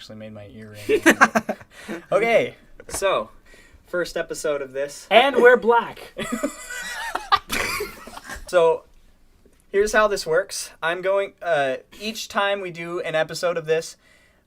actually made my ear ring. Okay, so first episode of this. And we're black. So here's how this works. I'm going, each time we do an episode of this,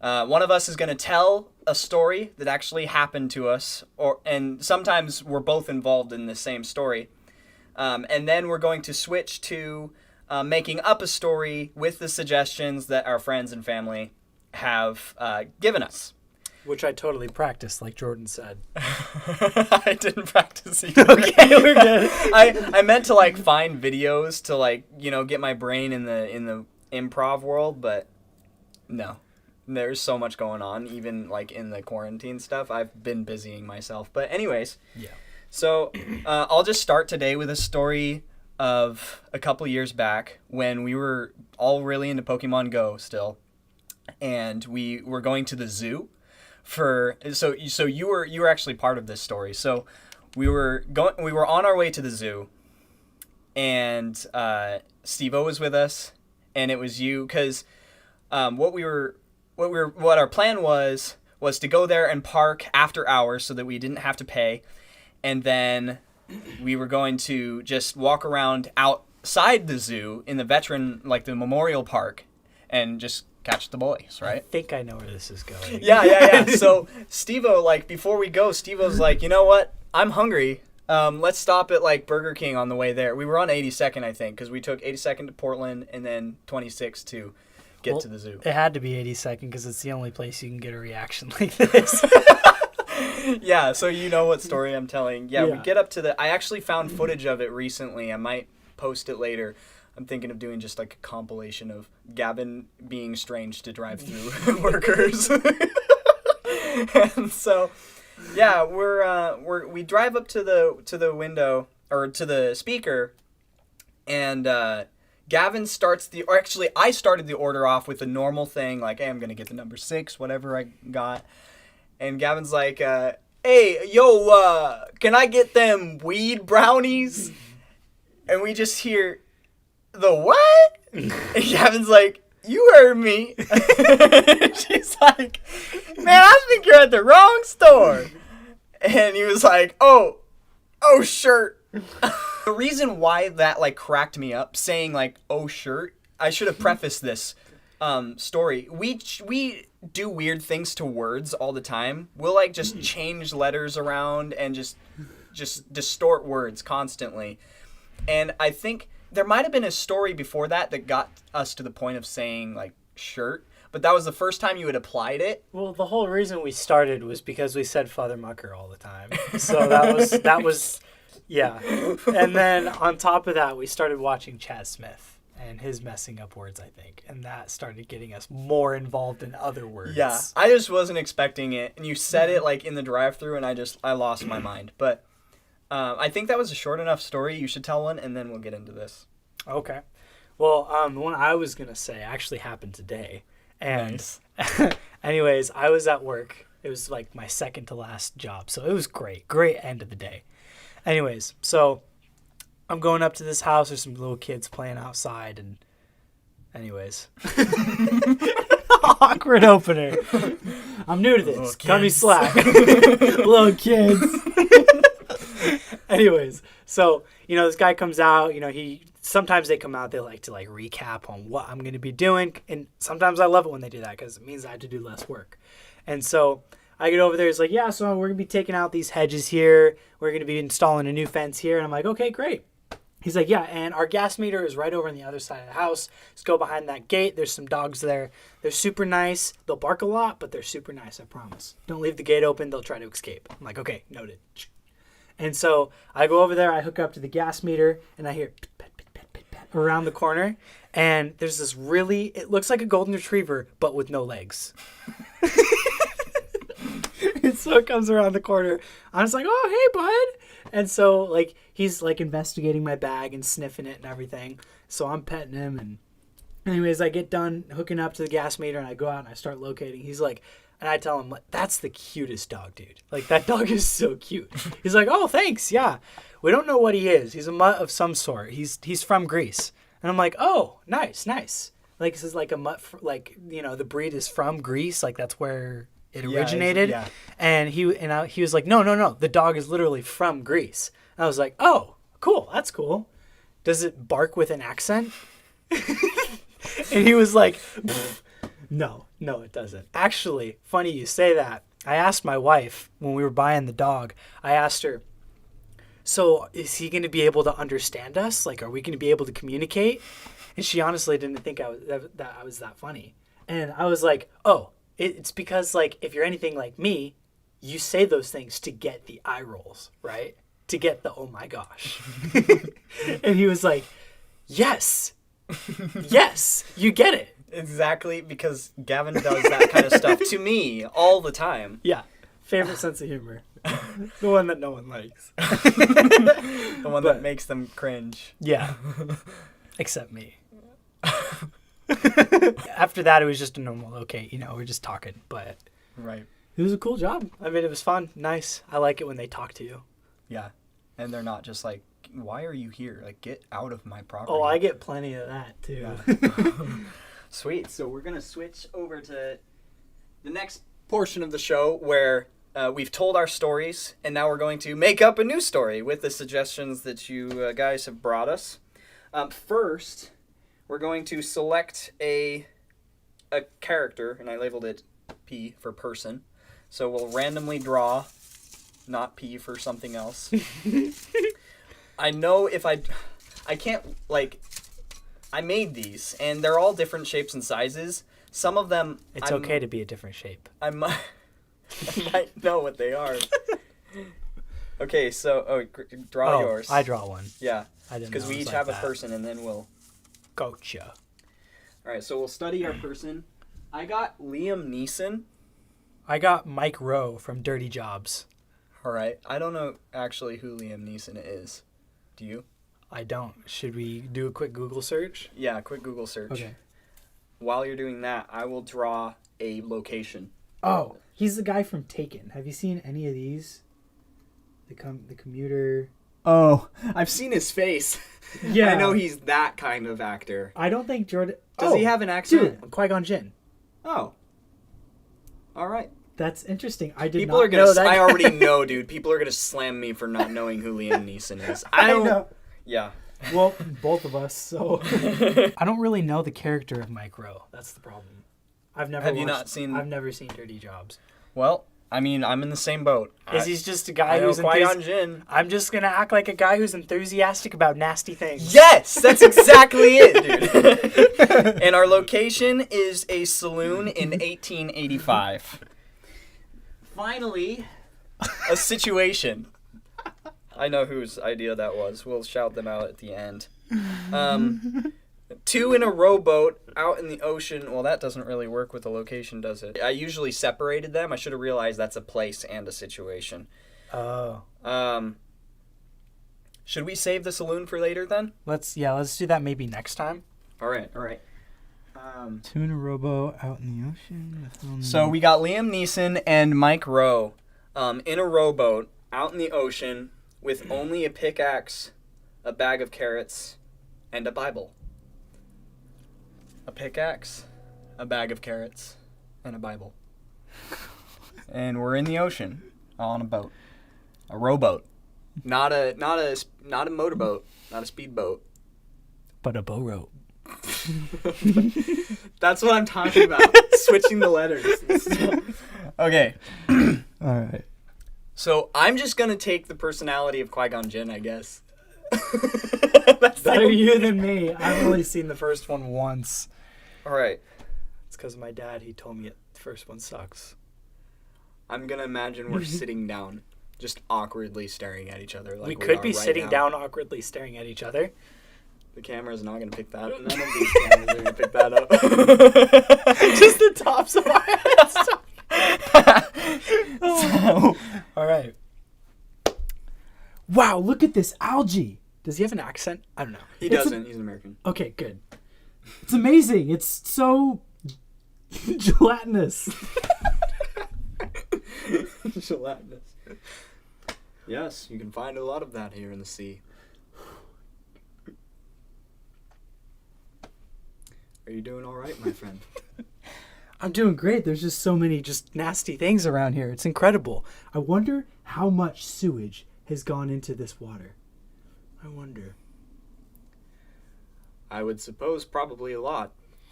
one of us is going to tell a story that actually happened to us, and sometimes we're both involved in the same story. And then we're going to switch to making up a story with the suggestions that our friends and family have given us. Which I totally practiced, like Jordan said. I didn't practice either. Okay, we're good. I meant to like find videos to like, get my brain in the improv world, but no. There's so much going on, even like in the quarantine stuff. I've been busying myself. But anyways. Yeah. So I'll just start today with a story of a couple years back when we were all really into Pokemon Go still, and we were going to the zoo so you were actually part of this story. So we were on our way to the zoo, and Steve-O was with us, and it was you because what our plan was to go there and park after hours so that we didn't have to pay, and then we were going to just walk around outside the zoo in the the memorial park, and just catch the boys, right? I think I know where this is going. Yeah. So Steve-O, before we go, Steve-O's like, you know what? I'm hungry. Let's stop at Burger King on the way there. We were on 82nd, I think, because we took 82nd to Portland and then 26th to get to the zoo. It had to be 82nd because it's the only place you can get a reaction like this. Yeah, so you know what story I'm telling. Yeah, we get up to I actually found footage of it recently. I might post it later. I'm thinking of doing just a compilation of Gavin being strange to drive-through workers. And so, yeah, we drive up to the window, or to the speaker, and Gavin I started the order off with the normal thing, like, hey, I'm going to get the number 6, whatever I got. And Gavin's like, hey, yo, can I get them weed brownies? And we just hear, the what? And Gavin's like, you heard me. She's like, man, I think you're at the wrong store. And he was like, oh, shirt. The reason why that cracked me up, saying oh, shirt, I should have prefaced this story. We do weird things to words all the time. We'll just change letters around and just distort words constantly. And I think there might have been a story before that got us to the point of saying shirt, but that was the first time you had applied it. Well, the whole reason we started was because we said Father Mucker all the time. So that was yeah. And then on top of that, we started watching Chad Smith and his messing up words, I think. And that started getting us more involved in other words. Yeah, I just wasn't expecting it. And you said it in the drive-thru, and I lost my mind. But I think that was a short enough story. You should tell one, and then we'll get into this. Okay. Well, the one I was going to say actually happened today. And nice. Anyways, I was at work. It was my second to last job. So it was great. Great end of the day. Anyways, so I'm going up to this house. There's some little kids playing outside. And anyways. Awkward opener. I'm new to this. Cut me slack. Little kids. Anyways, so, this guy comes out, sometimes they come out, they like to recap on what I'm going to be doing. And sometimes I love it when they do that because it means I have to do less work. And so I get over there. He's like, yeah, so we're going to be taking out these hedges here. We're going to be installing a new fence here. And I'm like, okay, great. He's like, yeah, and our gas meter is right over on the other side of the house. Let's go behind that gate. There's some dogs there. They're super nice. They'll bark a lot, but they're super nice, I promise. Don't leave the gate open. They'll try to escape. I'm like, okay, noted. And so I go over there, I hook up to the gas meter, and I hear pit, pit, pit, pit, pit, pit, around the corner. And there's this it looks like a golden retriever, but with no legs. And so it comes around the corner. I was like, oh, hey, bud. And so, he's, investigating my bag and sniffing it and everything. So I'm petting him. And anyways, I get done hooking up to the gas meter, and I go out and I start locating. He's like, and I tell him, that's the cutest dog, dude. That dog is so cute. He's like, oh, thanks, yeah. We don't know what he is. He's a mutt of some sort. He's from Greece. And I'm like, oh, nice. Like this is like a mutt, like the breed is from Greece, like that's where it originated. Yeah. And he was like, no, the dog is literally from Greece. And I was like, oh, cool, that's cool. Does it bark with an accent? And he was like, no, it doesn't. Actually, funny you say that. I asked my wife when we were buying the dog, I asked her, so is he going to be able to understand us? Like, are we going to be able to communicate? And she honestly didn't think I was that funny. And I was like, oh, it's because, like, if you're anything like me, you say those things to get the eye rolls, right? To get the, oh my gosh. And he was like, yes, you get it. Exactly, because Gavin does that kind of stuff to me all the time. Yeah. Favorite sense of humor. The one that no one likes. The one that makes them cringe. Yeah. Except me. After that, it was just a normal, okay, we're just talking. But right. It was a cool job. I mean, it was fun. Nice. I like it when they talk to you. Yeah. And they're not just like, why are you here? Like, get out of my property. Oh, I get plenty of that, too. Yeah. Sweet. So we're going to switch over to the next portion of the show where we've told our stories, and now we're going to make up a new story with the suggestions that you guys have brought us. First, we're going to select a character, and I labeled it P for person. So we'll randomly draw, not P for something else. I know if I can't, like... I made these, and they're all different shapes and sizes. Some of them... It's okay to be a different shape. I might know what they are. Okay, so... draw yours. I draw one. Yeah, I didn't know because we each have a person, and then we'll... Gotcha. All right, so we'll study our person. I got Liam Neeson. I got Mike Rowe from Dirty Jobs. All right. I don't know actually who Liam Neeson is. Do you? I don't. Should we do a quick Google search? Yeah, quick Google search. Okay. While you're doing that, I will draw a location. Oh, he's the guy from Taken. Have you seen any of these? The commuter. Oh, I've seen his face. Yeah. I know he's that kind of actor. I don't think Jordan... Does he have an accent? Dude, Qui-Gon Jinn. Oh. All right. That's interesting. I did People not are gonna know that. I already know, dude. People are going to slam me for not knowing who Liam Neeson is. I know. Yeah. Well, both of us, so... I don't really know the character of Mike Rowe. That's the problem. I've never seen Dirty Jobs. Well, I mean, I'm in the same boat. He's just a guy who's Qui-Gon. I'm just going to act like a guy who's enthusiastic about nasty things. Yes! That's exactly it, dude. And our location is a saloon in 1885. Finally, a situation. I know whose idea that was. We'll shout them out at the end. 2 in a rowboat out in the ocean. Well, that doesn't really work with the location, does it? I usually separated them. I should have realized that's a place and a situation. Oh. Should we save the saloon for later then? Let's do that maybe next time. All right. 2 in a rowboat out in the ocean. So we got Liam Neeson and Mike Rowe in a rowboat out in the ocean with only a pickaxe, a bag of carrots, and a Bible. A pickaxe, a bag of carrots, and a Bible. And we're in the ocean on a boat. A rowboat. Not a motorboat, not a speedboat. But a bow rope. That's what I'm talking about. Switching the letters. Okay. All right. So I'm just going to take the personality of Qui-Gon Jinn, I guess. Better you than me. I've only seen the first one once. All right. It's because of my dad. He told me the first one sucks. I'm going to imagine we're sitting down, just awkwardly staring at each other. Like we could be right sitting now. down awkwardly staring at each other. The camera's not going to pick that up. None of these cameras are going to pick that up. Just the tops of our heads. So, all right. Wow, look at this algae. Does he have an accent? I don't know. He doesn't. He's an American. Okay, good. It's amazing. It's so gelatinous. Gelatinous. Yes, you can find a lot of that here in the sea. Are you doing all right, my friend? I'm doing great. There's just so many just nasty things around here. It's incredible. I wonder how much sewage has gone into this water. I wonder. I would suppose probably a lot.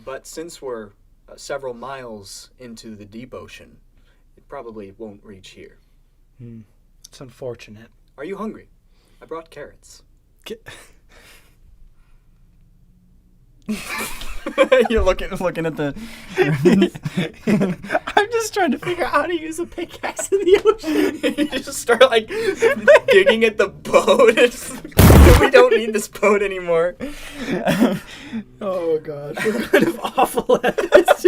But since we're several miles into the deep ocean, it probably won't reach here. It's unfortunate. Are you hungry? I brought carrots. You're looking at the... I'm just trying to figure out how to use a pickaxe in the ocean. You just start like digging at the boat. We don't need this boat anymore. Oh gosh, we're kind of awful at this.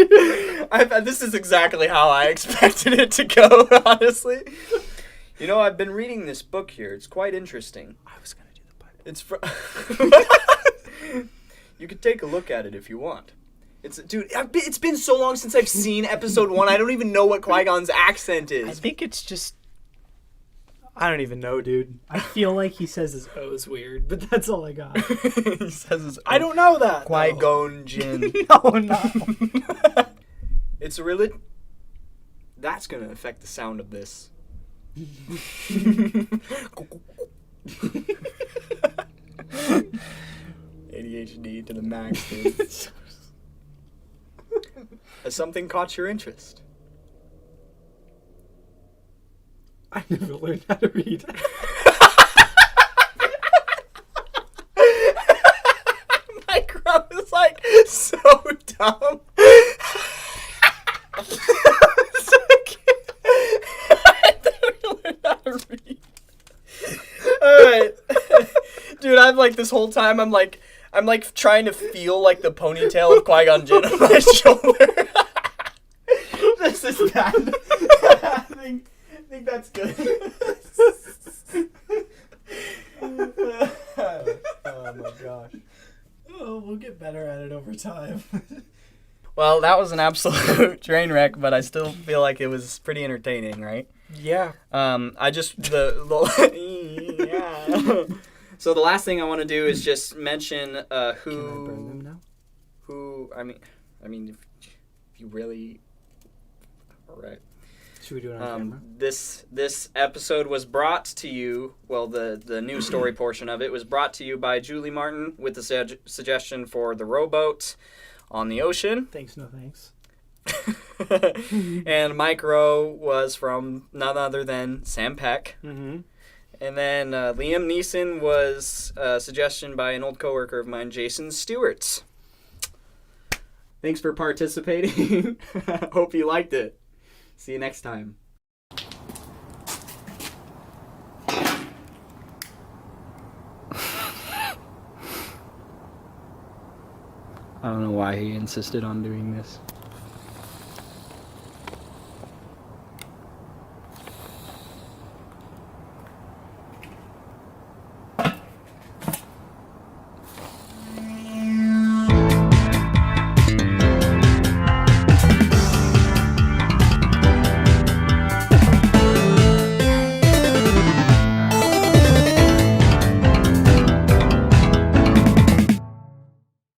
This is exactly how I expected it to go, honestly. You know, I've been reading this book here. It's quite interesting. I was gonna do the Bible. It's You could take a look at it if you want. It's been so long since I've seen episode 1. I don't even know what Qui-Gon's accent is. I think it's just... I don't even know, dude. I feel like he says his O's weird, but that's all I got. He says his O. I don't know that. Qui-Gon Jinn. No. It's a really... That's going to affect the sound of this. ADHD to the max, dude. Has something caught your interest? I never learned how to read. Micro is like so dumb. I never learned how to read. Alright. Dude, I'm like this whole time I'm like trying to feel like the ponytail of Qui-Gon Jinn on my shoulder. This is bad. I think that's good. Oh my gosh. Oh, we'll get better at it over time. Well, that was an absolute train wreck, but I still feel like it was pretty entertaining, right? Yeah. I just yeah. So the last thing I want to do is just mention who. Can I burn them now? Who I mean, if you really. All right. Should we do it on camera? This episode was brought to you. Well, the news story portion of it was brought to you by Julie Martin with the suggestion for the rowboat on the ocean. Thanks, no thanks. And Mike Rowe was from none other than Sam Peck. Mm-hmm. And then Liam Neeson was a suggestion by an old coworker of mine, Jason Stewart. Thanks for participating. Hope you liked it. See you next time. I don't know why he insisted on doing this.